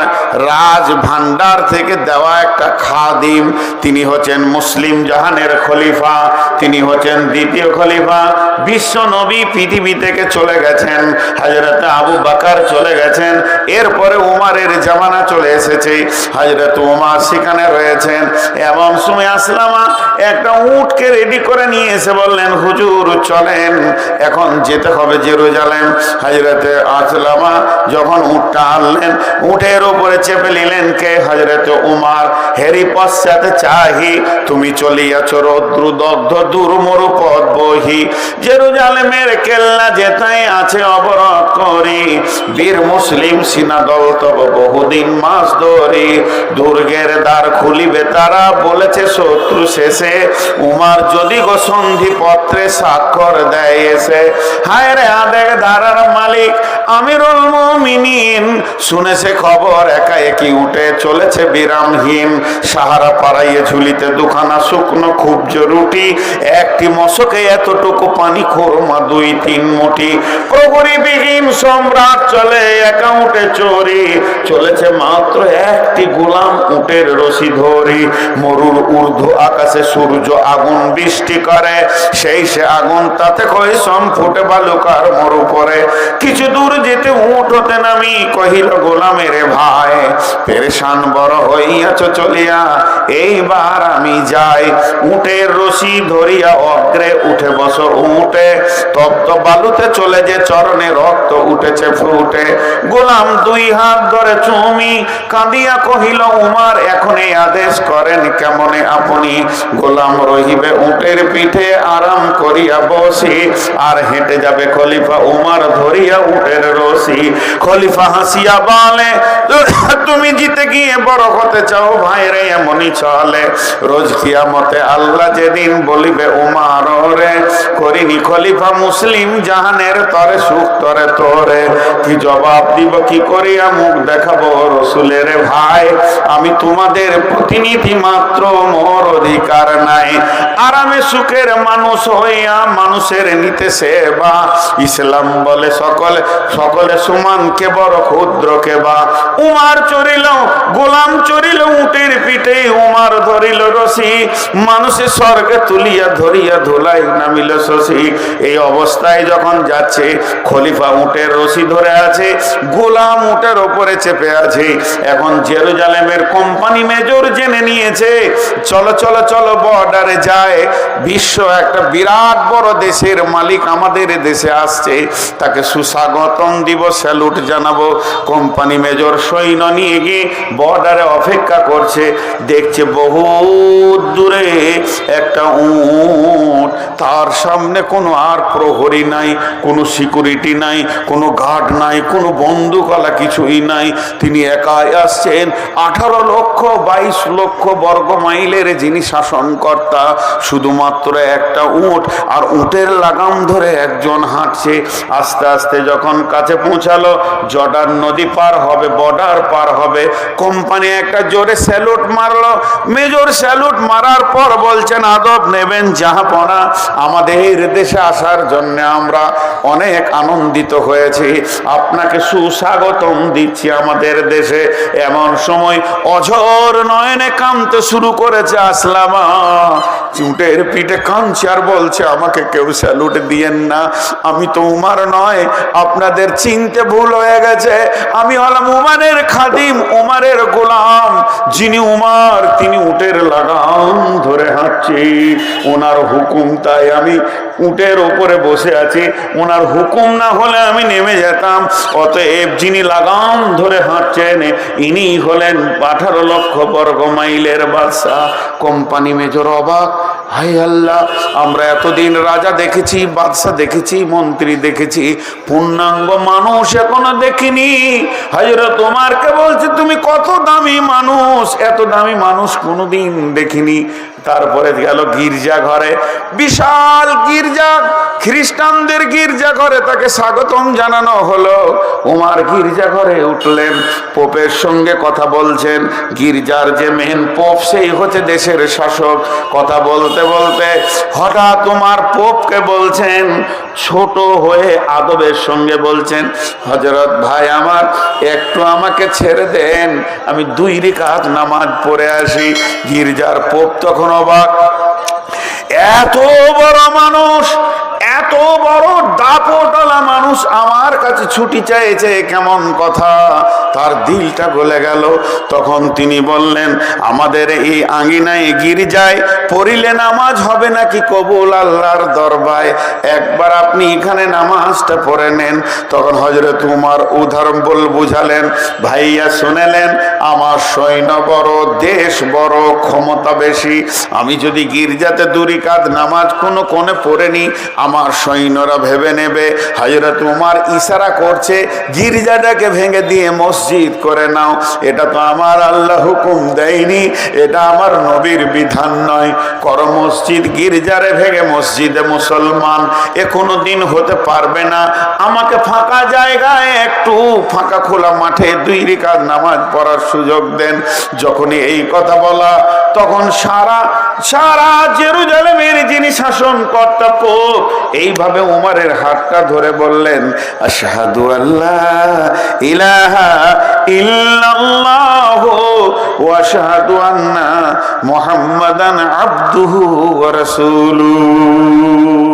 Speaker 1: রাজ ভান্ডার থেকে দেওয়া একটা খাদিম। তিনি হচ্ছেন মুসলিম জাহানের খলিফা, তিনি হচ্ছেন দ্বিতীয় খলিফা। বিশ্ব নবী পৃথিবী থেকে চলে গেছেন, হযরত আবু বকর চলে গেছেন, এরপরে ওমরের জামানা চলে এসেছে, হযরত ওমর সেখানে রয়েছেন। এমন সময় আসলামা একটা উটকে রেডি করে নিয়ে এসে বললেন, হুজুর চলেন, এখন যেতে হবে জেরুজালেম। হযরত আসলামা যখন উটটা আনলেন, উটের উপরে চেপে নিলেন কে? হযরত ওমর। হেরি পশ্চাতে চাহি, তুমি চলিয়াছ রৌদ্র দগ্ধ দুর্মরু পথ বহি, জেরুজালেমের কেল্লা যেতাই আছে অবরোধ করি, বীর মুসলিম সিনাদল তব বহুদিন মাস ধরি, দুর্গের দ্বার খুলিবে তারা বলেছে শত্রু শেষে, উমার যদি গো সন্ধি পত্রে স্বাক্ষর দেয় এসে। হায় রে আদেক ধারার মালিক আমিরুল মুমিনিন, শুনেছে খবর একা একই উঠে চলেছে বিরামহীন, সাহারা পাড়াইয়ে ঝুলিতে দুখানা শুকনো খুবজ রুটি, একটি মশকে এতটুকু পানি খোরমা 2-3 মুঠি, প্রহরী বিহীন সম্রাট চলে একা উঠে চোরি, চলেছে মাত্র একটি গোলাম উটের রশি ধরি, মরুর ঊর্ধ্ব আকাশে সূর্য আগুন বৃষ্টি করে, সেই সে আগুন তাতে কৈসম ফুটে বালুকার মরু পরে, কিছু দূর যেতে উট হতে নামি কহিল গোলামের ভাই, পেরেশান বড় হইয়াছ চলিয়া এইবার আমি যাই, উটের রশি ধরিয়া অগ্রে উঠে বস উঠে, তপ্ত বালুতে চলে যে চরণে রক্ত উঠেছে ফুটে, গোলাম 2 হাত ধরে চুমি কাঁদিয়া কহিল উমার এখন এই আদেশ করেন কেমনে আপনি, গোলাম রহিবে উটের পিঠে আরাম করিয়া বসি, আর হেঁটে যাবে খলিফা উমার ধরিয়া উটের রশি। খলিফা হাসিয়া বলে তুমি জিতে গিয়ে বড় হতে চাও ভাই রে, এমনই চলে রোজ কিয়ামতে আল্লাহ যেদিন বলিবে উমার রে, করিনি খলিফা মুসলিম মুসলিম জাহানের তরে সুখ তরে তোরে, কি জবাব দিব কি করিয়া মুখ দেখাবো রসুলের ভাই, আমি তোমাদের প্রতিনিধি মাত্র, মোর অধিকার নাই। আরামে সুখের মানুষ হইয়া মানুষের নিতে সেবা, ইসলাম বলে সকলে সকলে সমান, কে বড় ক্ষুদ্র কে বা। উমার চড়িল গোলাম চড়িল উটের পিঠে, উমার ধরিল রশি, মানুষের স্বর্গে তুলিয়া ধরিয়া ধুলাই নামিল শশী। এই অবস্থায় যখন যাচ্ছে, খলিফা উটের রশি ধরে আছে, গোলাম উটের ওপরে চেপে আছে। এখন জেরুজালেমের কোম্পানি মেজর জেনে নিয়েছে, চলো চলো চলো বর্ডারে যায়, বিশ্ব একটা বিরাট বড় দেশের মালিক আমাদের দেশে আসছে, তাকে সুস্বাগতম দিব, স্যালুট জানাবো। কোম্পানি মেজর সৈন্য নিয়ে গিয়ে বর্ডারে অপেক্ষা করছে, দেখছে বহু দূরে একটা উট, তার সামনে কোনো আর প্রহরী নাই, কোনো সিকিউরিটি নাই, কোনো গার্ড নাই, কোনো বন্দুকওয়ালা কিছুই নাই। তিনি একাই আসছেন। 18 লক্ষ 22 লক্ষ বর্গ মাইলের যিনি শাসনকর্তা, শুধুমাত্র একটা উট, আর উটের লাগাম ধরে একজন হাঁটছে। আস্তে আস্তে যখন কাছে পৌঁছালো, জর্ডান নদী পার হবে, বর্ডার পার হবে, কোম্পানি একটা জোরে স্যালুট মারলো। মেজর স্যালুট মারার পর বলছেন, আদব নেবেন জাহাপনা, আমাদের দেশে আসার জন্য আমরা অনেক আনন্দিত হয়েছি, আপনাকে সুস্বাগতম দিচ্ছি আমাদের দেশে। এমন সময় অঝর নয়নে কাঁদতে শুরু করেছে আসলামা, উটের পিঠে কাঁদছে আর বলছে, আমাকে কেউ স্যালুট দিয়েন না, আমি তো উমার নয়, আপনাদের চিনতে ভুল হয়ে গেছে, আমি হলাম উমারের খাদিম, উমারের গোলাম। যিনি উমার তিনি উটের লাগাম ধরে হাঁটছি, ওনার হুকুম তাই আমি উটের ওপরে বসে আছি, ওনার হুকুম না হলে আমি নেমে যেতাম। অতএব যিনি লাগাম ধরে হাঁটছেন ইনি হলেন 18 লক্ষ বর্গ মাইলের বাদশা। কোম্পানি মেজর অবাক, হাই আল্লাহ, আমরা এতদিন রাজা দেখেছি, বাদশা দেখেছি, মন্ত্রী দেখেছি, পূর্ণাঙ্গ মানুষ এখনো দেখিনি। হযরত ওমরকে বলছে, তুমি কত দামি মানুষ, এত দামি মানুষ কোনোদিন দেখিনি। তারপরে গেল গির্জা ঘরে, বিশাল গির্জা, খ্রিস্টানদের গির্জা ঘরে তাকে স্বাগতম জানানো হলো। ওমর গির্জা ঘরে উঠলেন, পোপের সঙ্গে কথা বলছেন। গির্জার যে মেন পোপ, সেই হচ্ছে দেশের শাসক। কথা বলতে বলতে হঠাৎ ওমর পোপকে বলছেন, ছোট হয়ে আদবের সঙ্গে বলছেন, হযরত ভাই আমার, একটু আমাকে ছেড়ে দেন, আমি 2 রাকাত নামাজ পড়ে আসি। গির্জার পোপ তখন অবাক, এত বড় মানুষ, এত বড় দাপটওয়ালা মানুষ আমার কাছে ছুটি চাইছে, কেমন কথা, তার দিলটা গলে গেল। তখন তিনি বললেন, আমাদের এই আঙ্গিনায় গির্জায় পড়িলে নামাজ হবে নাকি কবুল আল্লাহর দরবারে, একবার আপনি এখানে নামাজটা পড়ে নেন। তখন হযরত উমর উদাহরণ বুঝালেন, ভাইয়া শুনেলেন, আমার সৈন্য বড়, দেশ বড়, ক্ষমতা বেশি, আমি যদি গির্জাতে 2 রাকাত নামাজ কোনো কোণে পড়ে নি, আমার সৈন্যরা ভেবে নেবে হযরত উমর ইশারা করছে গির্জাটাকে ভেঙে দিয়ে মসজিদ করে নাও। এটা তো আমার আল্লাহ হুকুম দেয়নি, এটা আমার নবীর বিধান নয়। করো মসজিদ, গির্জারে ভেঙে মসজিদে মুসলমান এ কোনো দিন হতে পারবে না। আমাকে ফাঁকা জায়গায়, একটু ফাঁকা খোলা মাঠে 2 রাকাত নামাজ পড়ার সুযোগ দেন। যখনই এই কথা বলা, তখন সারা জেরুজালেমের যিনি শাসনকর্তা পোপ, এইভাবে উমরের হাতটা ধরে বললেন, আশহাদু আল্লা ইলাহা ইল্লাল্লাহু ওয়া আশহাদু আন্না মুহাম্মাদান আবদুহু ওয়া রাসূলুহু।